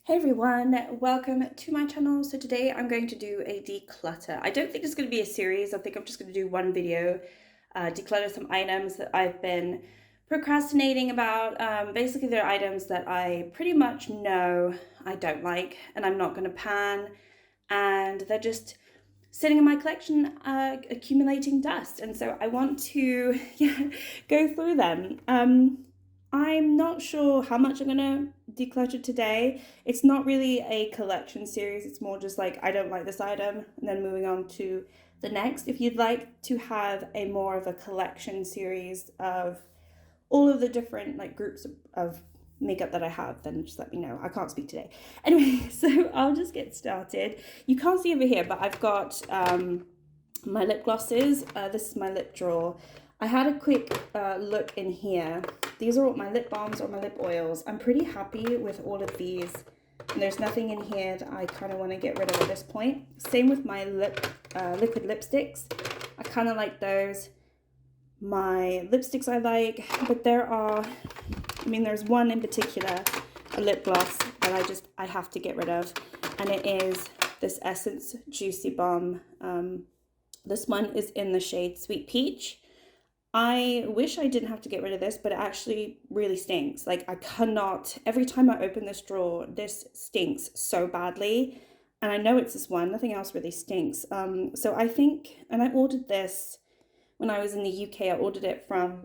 Hey everyone, welcome to my channel. So today I'm going to do a declutter. I don't think it's going to be a series. I think I'm just going to do one video, declutter some items that I've been procrastinating about. Basically, they're items that I pretty much know I don't like and I'm not going to pan, and they're just sitting in my collection, accumulating dust. And so I want to go through them. I'm not sure how much I'm gonna declutter today. It's not really a collection series. It's more just like, I don't like this item, and then moving on to the next. If you'd like to have a more of a collection series of all of the different like groups of makeup that I have, then just let me know. I can't speak today. Anyway, so I'll just get started. You can't see over here, but I've got my lip glosses. This is my lip drawer. I had a quick look in here. These are all my lip balms or my lip oils. I'm pretty happy with all of these. And there's nothing in here that I kind of want to get rid of at this point. Same with my liquid lipsticks. I kind of like those. My lipsticks I like, but there's one in particular, a lip gloss, that I have to get rid of. And it is this Essence Juicy Bomb. This one is in the shade Sweet Peach. I wish I didn't have to get rid of this, but it actually really stinks. Like, I cannot, every time I open this drawer, this stinks so badly. And I know it's this one, nothing else really stinks. So I think, and I ordered this when I was in the UK, I ordered it from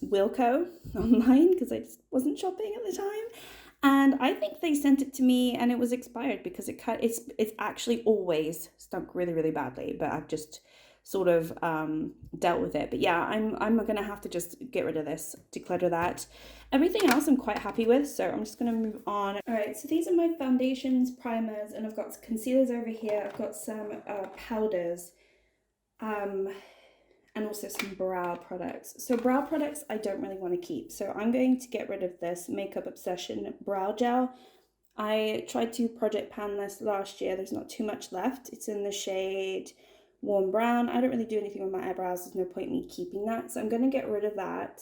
Wilko online because I just wasn't shopping at the time. And I think they sent it to me and it was expired because it's actually always stunk really, really badly, but I've just sort of dealt with it. But yeah, I'm gonna have to just get rid of this, declutter that. Everything else I'm quite happy with, so I'm just gonna move on. All right, so these are my foundations, primers, and I've got concealers over here. I've got some powders, and also some brow products. So brow products I don't really want to keep, so I'm going to get rid of this Makeup Obsession brow gel. I tried to project pan this last year. There's not too much left. It's in the shade Warm Brown. I don't really do anything with my eyebrows. There's no point in me keeping that, so I'm going to get rid of that.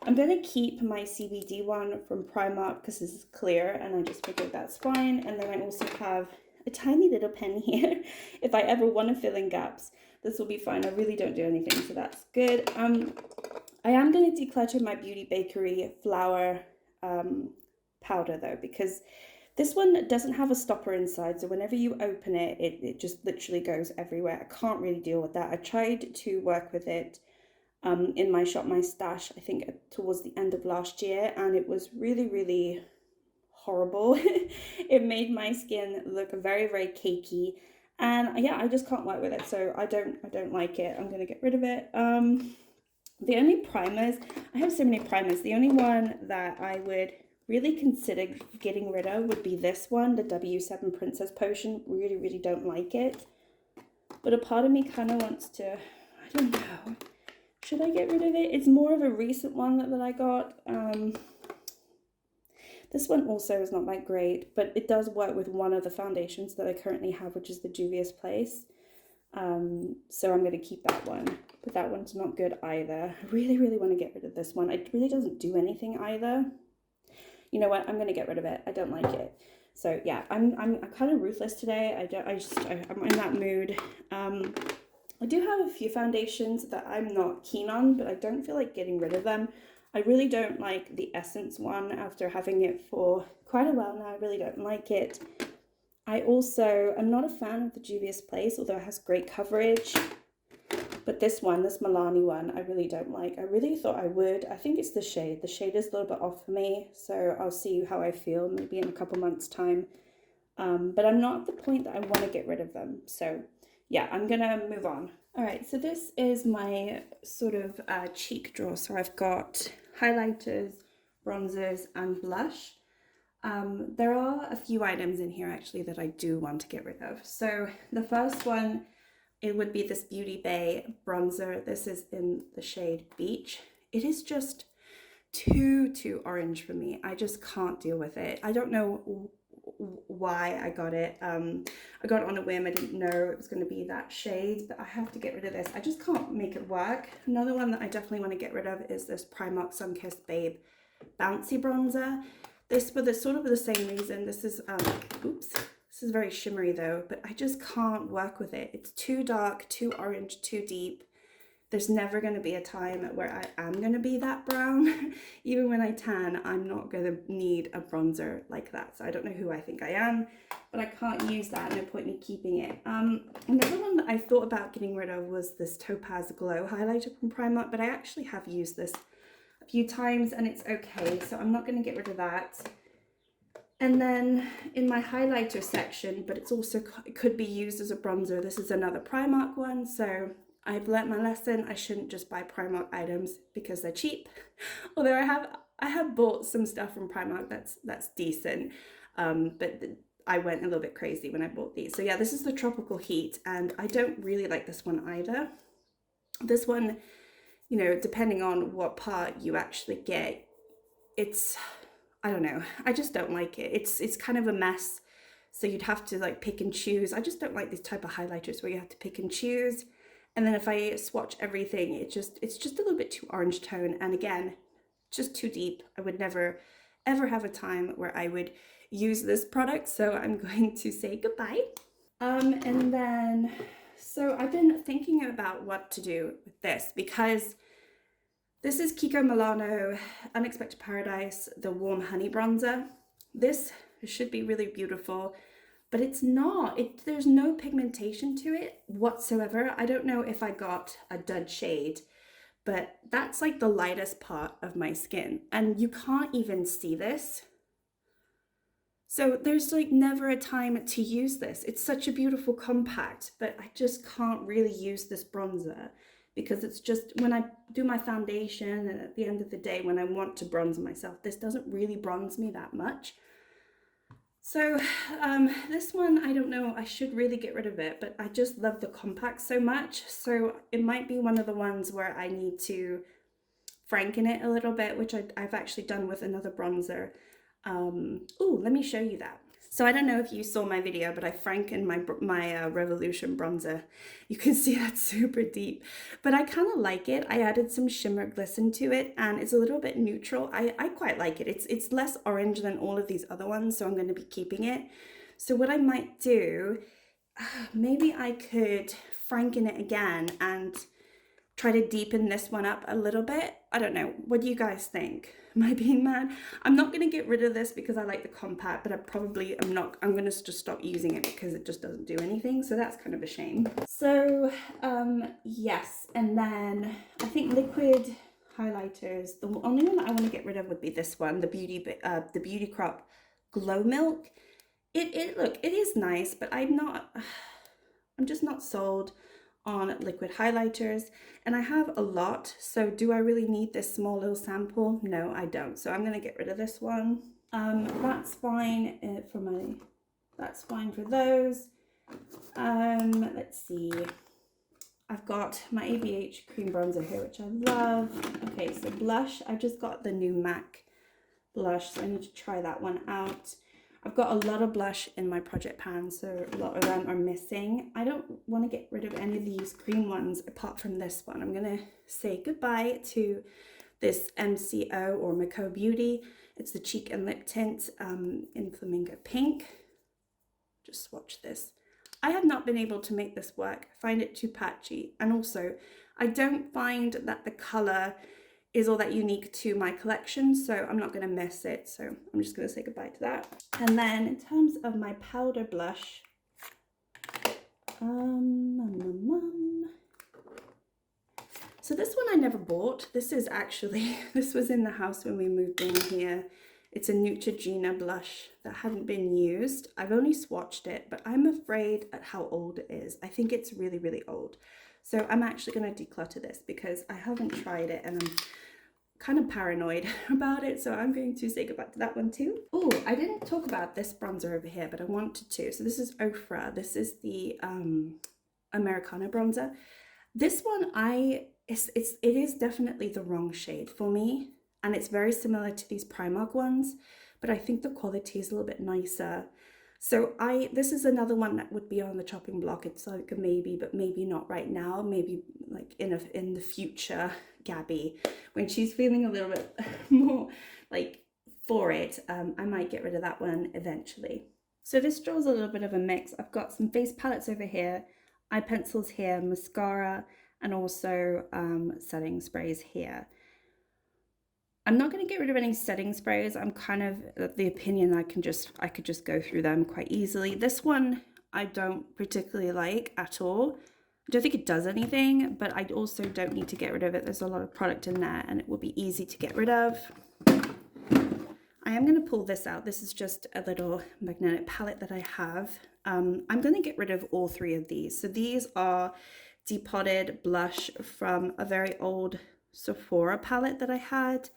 I'm going to keep my CBD one from Primark because this is clear, and I just figured that's fine. And then I also have a tiny little pen here if I ever want to fill in gaps. This will be fine. I really don't do anything, so that's good. I am going to declutter my Beauty Bakery flour powder though, because this one doesn't have a stopper inside, so whenever you open it, it just literally goes everywhere. I can't really deal with that. I tried to work with it in my Shop My Stash, I think towards the end of last year, and it was really, really horrible. It made my skin look very, very cakey, and yeah, I just can't work with it, so I don't like it. I'm gonna get rid of it. The only primers, I have so many primers. The only one that I would really consider getting rid of would be this one, the W7 Princess Potion. Really, really don't like it. But a part of me kind of wants to, I don't know, should I get rid of it? It's more of a recent one that I got. This one also is not that great, but it does work with one of the foundations that I currently have, which is the Juvia's Place. So I'm going to keep that one, but that one's not good either. I really, really want to get rid of this one. It really doesn't do anything either. You know what? I'm going to get rid of it. I don't like it. So yeah, I'm kind of ruthless today. I'm in that mood. I do have a few foundations that I'm not keen on, but I don't feel like getting rid of them. I really don't like the Essence one after having it for quite a while now. I really don't like it. I also am not a fan of the Juvia's Place, although it has great coverage. But this one, this Milani one, I really don't like. I really thought I would. I think it's the shade. The shade is a little bit off for me, so I'll see how I feel maybe in a couple months' time. But I'm not at the point that I want to get rid of them. So yeah, I'm gonna move on. All right, so this is my sort of cheek drawer. So I've got highlighters, bronzers, and blush. There are a few items in here actually that I do want to get rid of. So the first one, it would be this Beauty Bay bronzer. This is in the shade Beach. It is just too orange for me. I just can't deal with it. I don't know why I got it. I got it on a whim. I didn't know it was going to be that shade, but I have to get rid of this. I just can't make it work. Another one that I definitely want to get rid of is this Primark Sunkissed Babe Bouncy Bronzer. this for the sort of the same reason. This is, oops, this is very shimmery though, but I just can't work with it. It's too dark, too orange, too deep. There's never going to be a time where I am going to be that brown. Even when I tan, I'm not going to need a bronzer like that. So I don't know who I think I am, but I can't use that. No point in me keeping it. Another one that I thought about getting rid of was this Topaz Glow highlighter from Primark, but I actually have used this a few times and it's okay. So I'm not going to get rid of that. And then in my highlighter section, but it's also, it could be used as a bronzer. This is another Primark one. So I've learnt my lesson. I shouldn't just buy Primark items because they're cheap. Although I have bought some stuff from Primark that's decent, but I went a little bit crazy when I bought these. So yeah, this is the Tropical Heat, and I don't really like this one either. This one, you know, depending on what part you actually get, it's, I don't know, I just don't like it. It's kind of a mess. So you'd have to like pick and choose. I just don't like these type of highlighters where you have to pick and choose. And then if I swatch everything, it's just a little bit too orange tone. And again, just too deep. I would never, ever have a time where I would use this product. So I'm going to say goodbye. And then, so I've been thinking about what to do with this because this is Kiko Milano Unexpected Paradise, the Warm Honey Bronzer. This should be really beautiful. But it's not, there's no pigmentation to it whatsoever. I don't know if I got a dud shade, but that's like the lightest part of my skin. And you can't even see this. So there's like never a time to use this. It's such a beautiful compact, but I just can't really use this bronzer because it's just, when I do my foundation and at the end of the day, when I want to bronze myself, this doesn't really bronze me that much. So this one, I don't know, I should really get rid of it, but I just love the compact so much. So it might be one of the ones where I need to franken it a little bit, which I've actually done with another bronzer. Oh, let me show you that. So I don't know if you saw my video, but I frankened my Revolution bronzer. You can see that's super deep, but I kind of like it. I added some shimmer glisten to it and it's a little bit neutral. I quite like it. It's less orange than all of these other ones, so I'm going to be keeping it. So what I might do, maybe I could franken it again and try to deepen this one up a little bit. I don't know. What do you guys think? Am I being mad? I'm not going to get rid of this because I like the compact, but I'm going to just stop using it because it just doesn't do anything. So that's kind of a shame. So yes, and then I think liquid highlighters, the only one that I want to get rid of would be this one, the Beauty Crop Glow Milk. Look, it is nice, but I'm just not sold on liquid highlighters, and I have a lot, so do I really need this small little sample? No, I don't. So I'm going to get rid of this one. That's fine that's fine for those. Let's see, I've got my ABH cream bronzer here, which I love. Okay, so blush, I just got the new MAC blush, so I need to try that one out. I've got a lot of blush in my project pan, so a lot of them are missing. I don't want to get rid of any of these cream ones apart from this one. I'm going to say goodbye to this MCO or Mako Beauty. It's the cheek and lip tint in Flamingo Pink. Just swatch this. I have not been able to make this work. I find it too patchy, and also I don't find that the colour is all that unique to my collection, so I'm not going to miss it, so I'm just going to say goodbye to that. And then in terms of my powder blush, so this one I never bought. This is actually, this was in the house when we moved in here. It's a Neutrogena blush that hadn't been used. I've only swatched it, but I'm afraid at how old it is. I think it's really, really old. So I'm actually going to declutter this because I haven't tried it and I'm kind of paranoid about it. So I'm going to say goodbye to that one too. Oh, I didn't talk about this bronzer over here, but I wanted to. So this is Ofra. This is the Americano bronzer. This one, it is definitely the wrong shade for me. And it's very similar to these Primark ones, but I think the quality is a little bit nicer. So this is another one that would be on the chopping block. It's like a maybe, but maybe not right now. Maybe like in the future, Gabby, when she's feeling a little bit more like for it. I might get rid of that one eventually. So this draws a little bit of a mix. I've got some face palettes over here, eye pencils here, mascara, and also setting sprays here. I'm not going to get rid of any setting sprays. I'm kind of the opinion I could just go through them quite easily. This one I don't particularly like at all. I don't think it does anything, but I also don't need to get rid of it. There's a lot of product in there and it will be easy to get rid of. I am going to pull this out. This is just a little magnetic palette that I have. I'm going to get rid of all three of these. So these are Depotted blush from a very old Sephora palette that I had.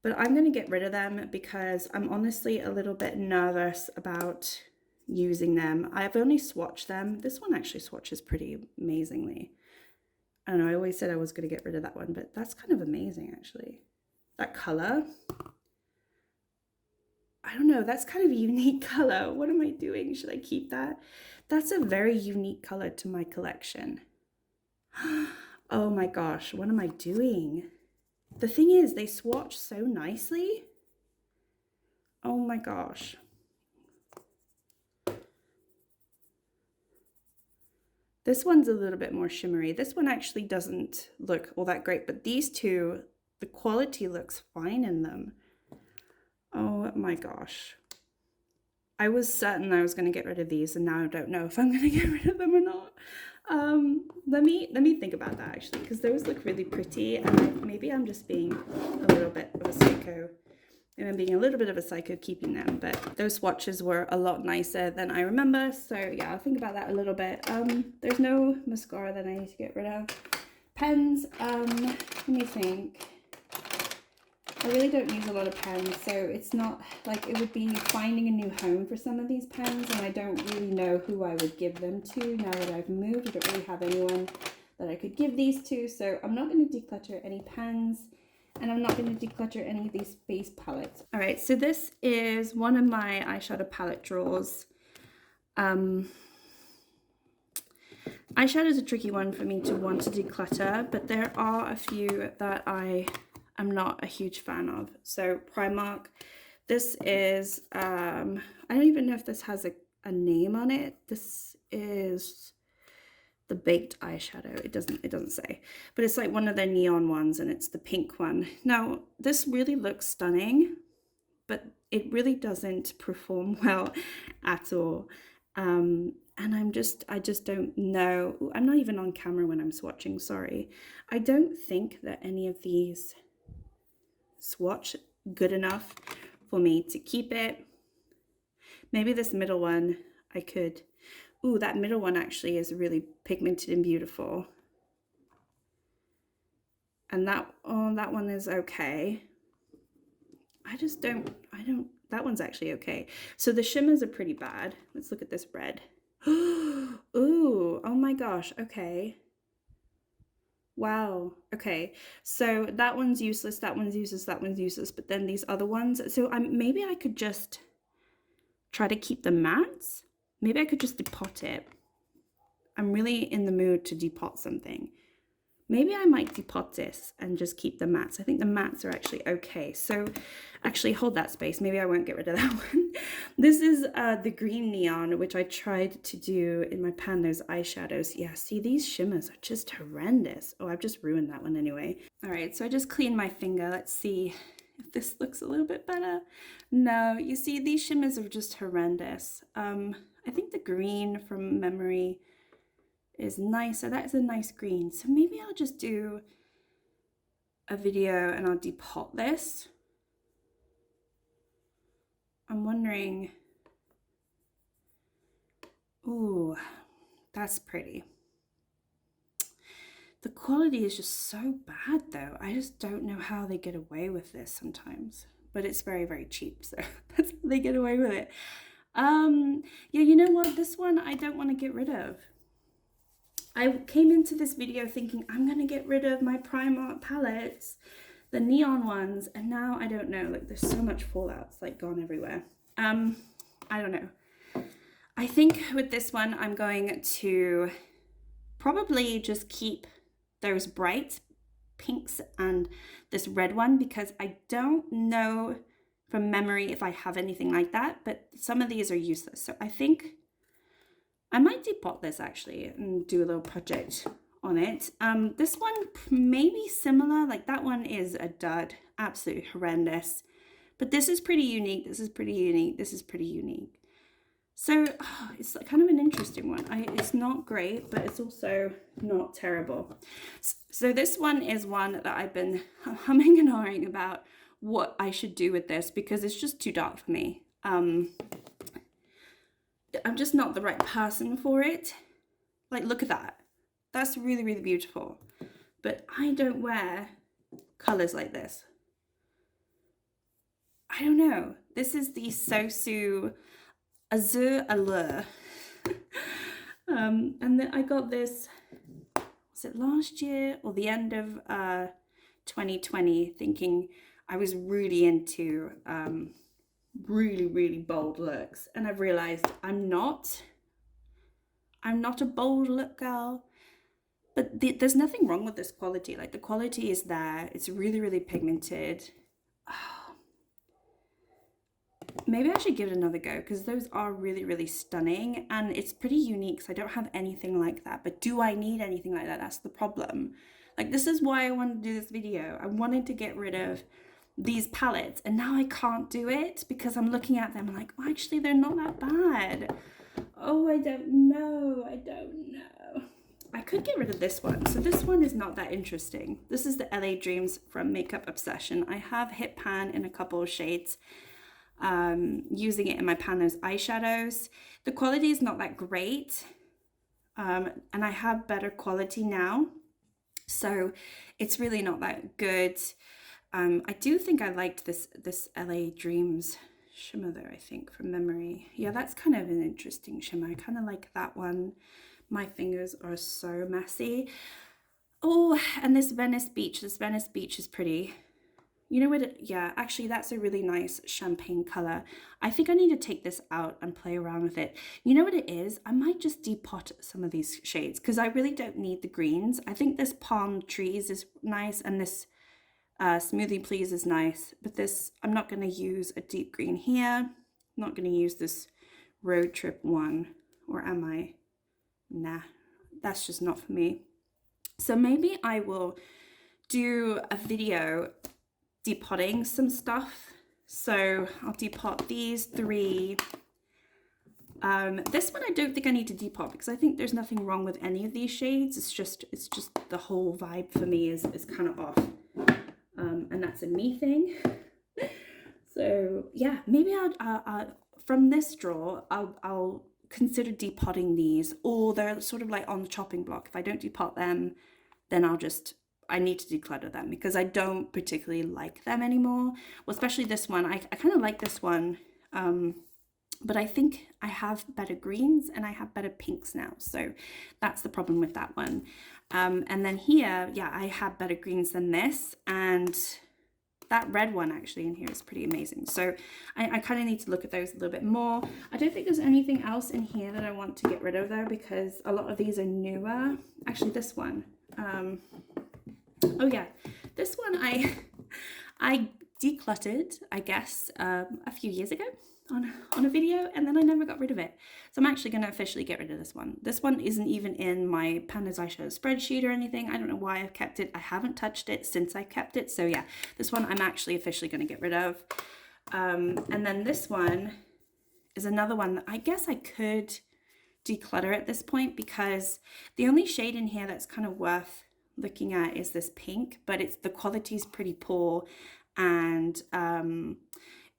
But I'm going to get rid of them because I'm honestly a little bit nervous about using them. I've only swatched them. This one actually swatches pretty amazingly. I don't know, I always said I was going to get rid of that one, but that's kind of amazing actually. That color. I don't know, that's kind of a unique color. What am I doing? Should I keep that? That's a very unique color to my collection. Oh my gosh, what am I doing? The thing is, they swatch so nicely. Oh my gosh. This one's a little bit more shimmery. This one actually doesn't look all that great, but these two, the quality looks fine in them. Oh my gosh. I was certain I was going to get rid of these, and now I don't know if I'm going to get rid of them or not. Let me think about that actually, because those look really pretty, and maybe I'm just being a little bit of a psycho. Maybe I'm being a little bit of a psycho keeping them, but those swatches were a lot nicer than I remember. So yeah, I'll think about that a little bit. There's no mascara that I need to get rid of. Pens, let me think. I really don't use a lot of pens, so it's not like it would be finding a new home for some of these pens, and I don't really know who I would give them to now that I've moved. I don't really have anyone that I could give these to, so I'm not going to declutter any pens, and I'm not going to declutter any of these face palettes. All right, so this is one of my eyeshadow palette drawers. Eyeshadow is a tricky one for me to want to declutter, but there are a few that I'm not a huge fan of. So Primark, this is, I don't even know if this has a name on it. This is the baked eyeshadow. It doesn't say, but it's like one of their neon ones, and it's the pink one. Now, this really looks stunning, but it really doesn't perform well at all. And I just don't know. Ooh, I'm not even on camera when I'm swatching, sorry. I don't think that any of these swatch good enough for me to keep it. Maybe this middle one I could. Ooh, that middle one actually is really pigmented and beautiful. And that one is okay. That one's actually okay. So the shimmers are pretty bad. Let's look at this red. Ooh, oh my gosh, okay. Wow, okay. So that one's useless, that one's useless, that one's useless, but then these other ones, so maybe I could just try to keep the mattes. Maybe I could just depot it. I'm really in the mood to depot something. Maybe I might depot this and just keep the mattes. I think the mattes are actually okay. So actually hold that space. Maybe I won't get rid of that one. This is the green neon, which I tried to do in my pan, those eyeshadows. Yeah, see, these shimmers are just horrendous. Oh, I've just ruined that one anyway. All right, so I just cleaned my finger. Let's see if this looks a little bit better. No, you see, these shimmers are just horrendous. I think the green from memory is nice. So that is a nice green. So maybe I'll just do a video and I'll depot this. I'm wondering. Ooh, that's pretty. The quality is just so bad though. I just don't know how they get away with this sometimes. But it's very, very cheap, so that's how they get away with it. Yeah, you know what? This one I don't want to get rid of. I came into this video thinking I'm going to get rid of my Primark palettes, the neon ones, and now I don't know. Like, there's so much fallout. It's like gone everywhere. I don't know. I think with this one, I'm going to probably just keep those bright pinks and this red one, because I don't know if from memory if I have anything like that, but some of these are useless. So I think I might depot this actually and do a little project on it. This one may be similar, like that one is a dud, absolutely horrendous. But this is pretty unique, this is pretty unique, this is pretty unique. So it's kind of an interesting one. It's not great, but it's also not terrible. So this one is one that I've been humming and hawing about what I should do with this because it's just too dark for me. I'm just not the right person for it. Like, look at that. That's really, really beautiful. But I don't wear colors like this. I don't know. This is the Sosu Azure Allure. And then I got this, was it last year or the end of 2020, thinking I was really into really, really bold looks. And I've realized I'm not a bold look girl. But there's nothing wrong with this quality. Like, the quality is there. It's really, really pigmented. Maybe I should give it another go because those are really, really stunning, and it's pretty unique because I don't have anything like that. But do I need anything like that? That's the problem. Like, this is why I wanted to do this video. I wanted to get rid of these palettes, and now I can't do it because I'm looking at them and like, oh, actually, they're not that bad. Oh, I don't know. I don't know. I could get rid of this one. So this one is not that interesting. This is the LA Dreams from Makeup Obsession. I have Hit Pan in a couple of shades. Using it in my panels eyeshadows. The quality is not that great, and I have better quality now, so it's really not that good. I do think I liked this LA Dreams shimmer though, I think, from memory. Yeah, that's kind of an interesting shimmer. I kind of like that one. My fingers are so messy. Oh, and this Venice Beach is pretty. You know what, yeah, actually that's a really nice champagne color. I think I need to take this out and play around with it. You know what it is? I might just depot some of these shades because I really don't need the greens. I think this Palm Trees is nice and this Smoothie Please is nice, but this, I'm not going to use a deep green here. I'm not going to use this Road Trip one, or am I? Nah, that's just not for me. So maybe I will do a video depotting some stuff. So I'll depot these three. This one I don't think I need to depot because I think there's nothing wrong with any of these shades. It's just the whole vibe for me is kind of off. And that's a me thing. So yeah, maybe I'll from this drawer I'll consider depotting these, or they're sort of like on the chopping block. If I don't depot them, then I need to declutter them because I don't particularly like them anymore. Well, especially this one. I kind of like this one, but I think I have better greens and I have better pinks now. So that's the problem with that one. And then here, yeah, I have better greens than this, and that red one actually in here is pretty amazing. So I kind of need to look at those a little bit more. I don't think there's anything else in here that I want to get rid of though, because a lot of these are newer. Actually, this one. Oh yeah, this one I decluttered, I guess, a few years ago on a video, and then I never got rid of it. So I'm actually going to officially get rid of this one. This one isn't even in my Pandas eyeshadow spreadsheet or anything. I don't know why I've kept it. I haven't touched it since I kept it. So yeah, this one I'm actually officially going to get rid of. And then this one is another one that I guess I could declutter at this point, because the only shade in here that's kind of worth looking at is this pink, but the quality is pretty poor, and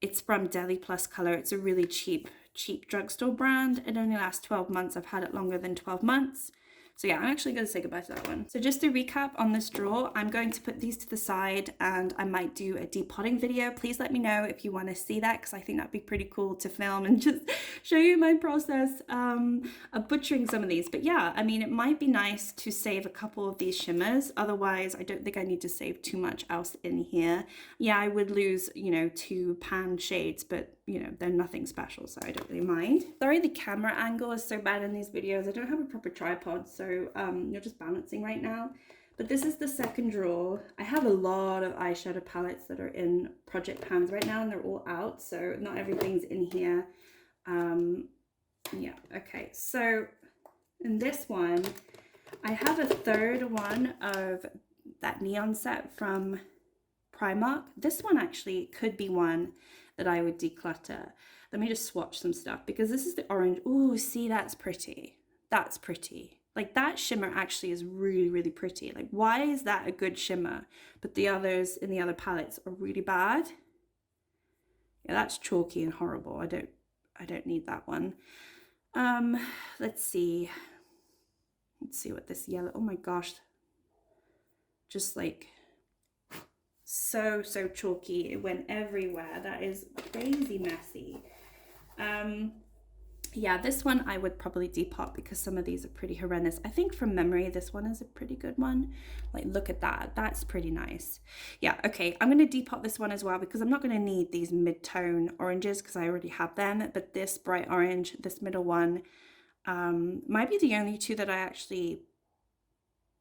it's from Deli Plus Color. It's a really cheap drugstore brand. It only lasts 12 months. I've had it longer than 12 months. So yeah, I'm actually going to say goodbye to that one. So just to recap on this drawer, I'm going to put these to the side and I might do a depotting video. Please let me know if you want to see that, because I think that'd be pretty cool to film and just show you my process of butchering some of these. But yeah, I mean, it might be nice to save a couple of these shimmers. Otherwise, I don't think I need to save too much else in here. Yeah, I would lose, you know, 2 pan shades, but you know, they're nothing special, so I don't really mind. Sorry, the camera angle is so bad in these videos. I don't have a proper tripod, so you're just balancing right now. But this is the second drawer. I have a lot of eyeshadow palettes that are in project pans right now, and they're all out, so not everything's in here. Yeah, okay, so in this one, I have a third one of that neon set from Primark. This one actually could be one that I would declutter. Let me just swatch some stuff, because this is the orange. Ooh, see, that's pretty. That's pretty. Like, that shimmer actually is really, really pretty. Like, why is that a good shimmer, but the others in the other palettes are really bad? Yeah, that's chalky and horrible. I don't need that one. Let's see what this yellow, oh my gosh, just like so chalky. It went everywhere. That is crazy messy. Yeah, this one I would probably depot because some of these are pretty horrendous. I think from memory, this one is a pretty good one. Like, look at that. That's pretty nice. Yeah, okay. I'm going to depot this one as well because I'm not going to need these mid-tone oranges because I already have them. But this bright orange, this middle one, might be the only two that I actually...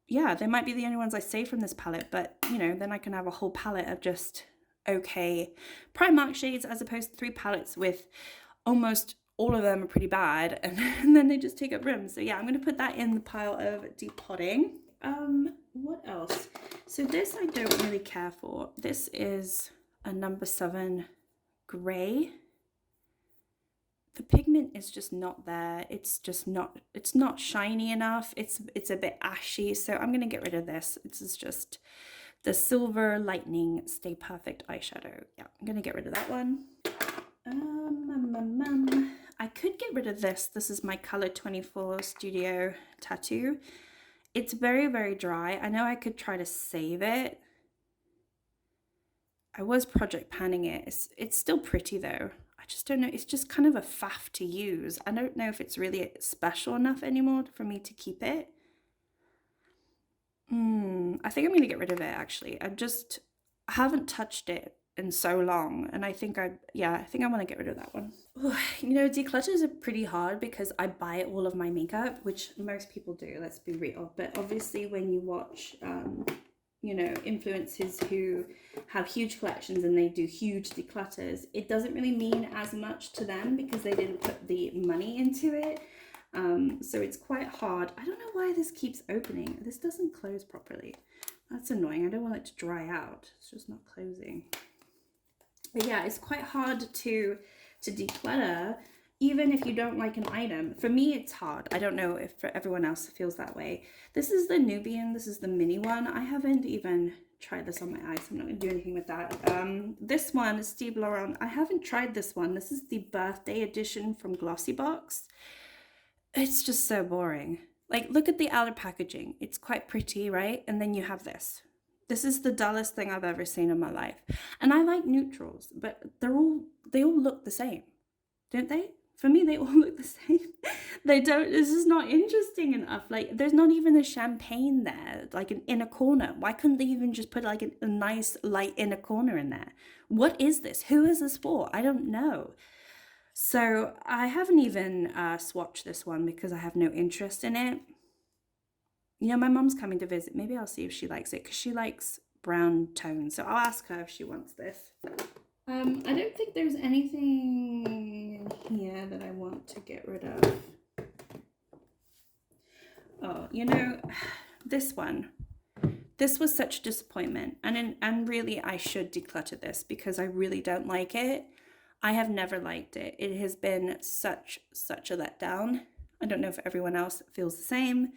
Yeah, they might be the only ones I save from this palette. But, you know, then I can have a whole palette of just okay Primark shades as opposed to 3 palettes with almost... all of them are pretty bad, and then they just take up room. So yeah, I'm going to put that in the pile of depotting. What else? So this I don't really care for. This is a number 7 gray. The pigment is just not there. It's just not, it's not shiny enough. It's a bit ashy, so I'm going to get rid of this. This is just the Silver Lightning Stay Perfect eyeshadow. Yeah, I'm going to get rid of that one. I could get rid of this. This is my Color 24 Studio Tattoo. It's very, very dry. I know I could try to save it. I was project panning it. It's still pretty though. I just don't know. It's just kind of a faff to use. I don't know if it's really special enough anymore for me to keep it. I think I'm going to get rid of it actually. I haven't touched it in so long, and I think I want to get rid of that one. You know, declutters are pretty hard because I buy all of my makeup, which most people do, let's be real. But obviously when you watch you know, influencers who have huge collections and they do huge declutters, it doesn't really mean as much to them because they didn't put the money into it. So it's quite hard. I don't know why this keeps opening. This doesn't close properly. That's annoying. I don't want it to dry out. It's just not closing. But yeah, it's quite hard to declutter, even if you don't like an item. For me, it's hard. I don't know if for everyone else it feels that way. This is the Nubian. This is the mini one. I haven't even tried this on my eyes, so I'm not going to do anything with that. This one is Steve Laurent. I haven't tried this one. This is the birthday edition from Glossybox. It's just so boring. Like, look at the outer packaging. It's quite pretty, right? And then you have this. This is the dullest thing I've ever seen in my life. And I like neutrals, but they all look the same, don't they? For me, they all look the same. They don't, this is not interesting enough. Like, there's not even a champagne there, like an inner corner. Why couldn't they even just put like a nice light inner corner in there? What is this? Who is this for? I don't know. So I haven't even swatched this one because I have no interest in it. You know, my mom's coming to visit. Maybe I'll see if she likes it because she likes brown tones. So I'll ask her if she wants this. I don't think there's anything in here that I want to get rid of. Oh, you know, this one. This was such a disappointment. And really, I should declutter this because I really don't like it. I have never liked it. It has been such a letdown. I don't know if everyone else feels the same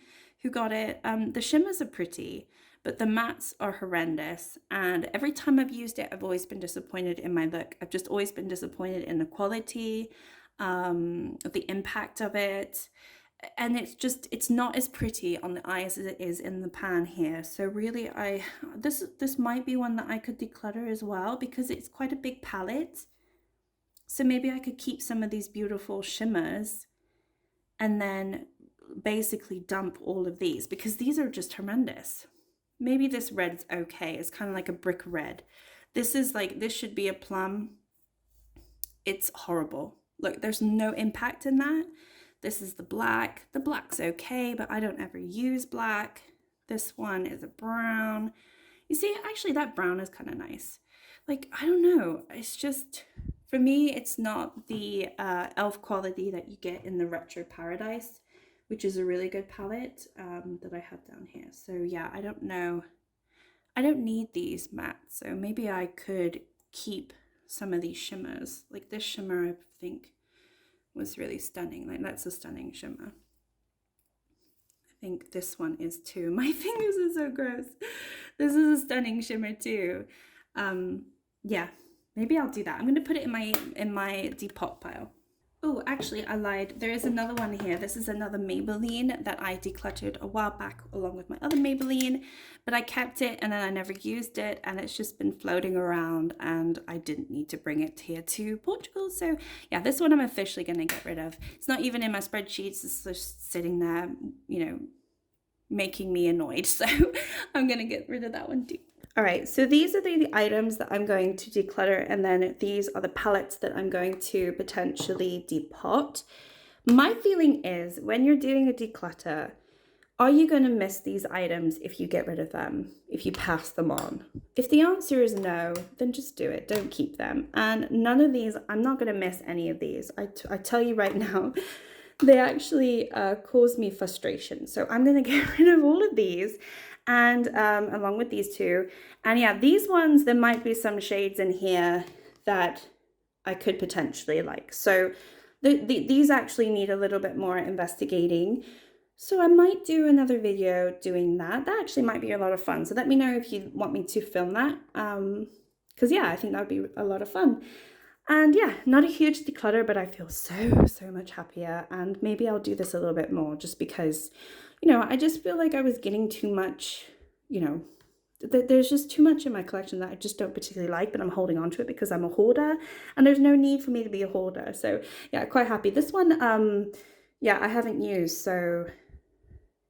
who got it. The shimmers are pretty, but the mattes are horrendous. And every time I've used it, I've always been disappointed in my look. I've just always been disappointed in the quality, the impact of it. And it's not as pretty on the eyes as it is in the pan here. So really, this might be one that I could declutter as well because it's quite a big palette. So maybe I could keep some of these beautiful shimmers and then basically dump all of these because these are just horrendous. Maybe this red's okay. It's kind of like a brick red. This is like, this should be a plum. It's horrible. Look, there's no impact in that. This is the black. The black's okay, but I don't ever use black. This one is a brown. You see, actually that brown is kind of nice. Like, I don't know. It's just, for me, it's not the e.l.f. quality that you get in the Retro Paradise, which is a really good palette that I have down here. So yeah, I don't know. I don't need these mattes, so maybe I could keep some of these shimmers. Like this shimmer, I think, was really stunning. Like, that's a stunning shimmer. I think this one is too. My fingers are so gross. This is a stunning shimmer too. Yeah, maybe I'll do that. I'm gonna put it in my Depop pile. Oh, actually, I lied. There is another one here. This is another Maybelline that I decluttered a while back along with my other Maybelline, but I kept it and then I never used it, and it's just been floating around and I didn't need to bring it here to Portugal. So yeah, this one I'm officially going to get rid of. It's not even in my spreadsheets. It's just sitting there, you know, making me annoyed. So I'm going to get rid of that one too. All right, so these are the items that I'm going to declutter, and then these are the palettes that I'm going to potentially depot. My feeling is when you're doing a declutter, are you going to miss these items if you get rid of them, if you pass them on? If the answer is no, then just do it. Don't keep them. And none of these, I'm not going to miss any of these. I tell you right now, they actually cause me frustration. So I'm going to get rid of all of these, and along with these two. And yeah, these ones, there might be some shades in here that I could potentially like. So these actually need a little bit more investigating. So I might do another video doing that. That actually might be a lot of fun. So let me know if you want me to film that. Because yeah, I think that would be a lot of fun. And yeah, not a huge declutter, but I feel so much happier. And maybe I'll do this a little bit more just because, you know, I just feel like I was getting too much, you know, there's just too much in my collection that I just don't particularly like, but I'm holding on to it because I'm a hoarder, and there's no need for me to be a hoarder. So yeah, quite happy. This one, yeah, I haven't used, so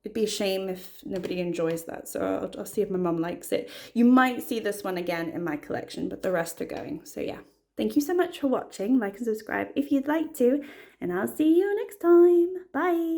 it'd be a shame if nobody enjoys that. So I'll see if my mum likes it. You might see this one again in my collection, but the rest are going. So yeah, thank you so much for watching. Like and subscribe if you'd like to, and I'll see you next time. Bye.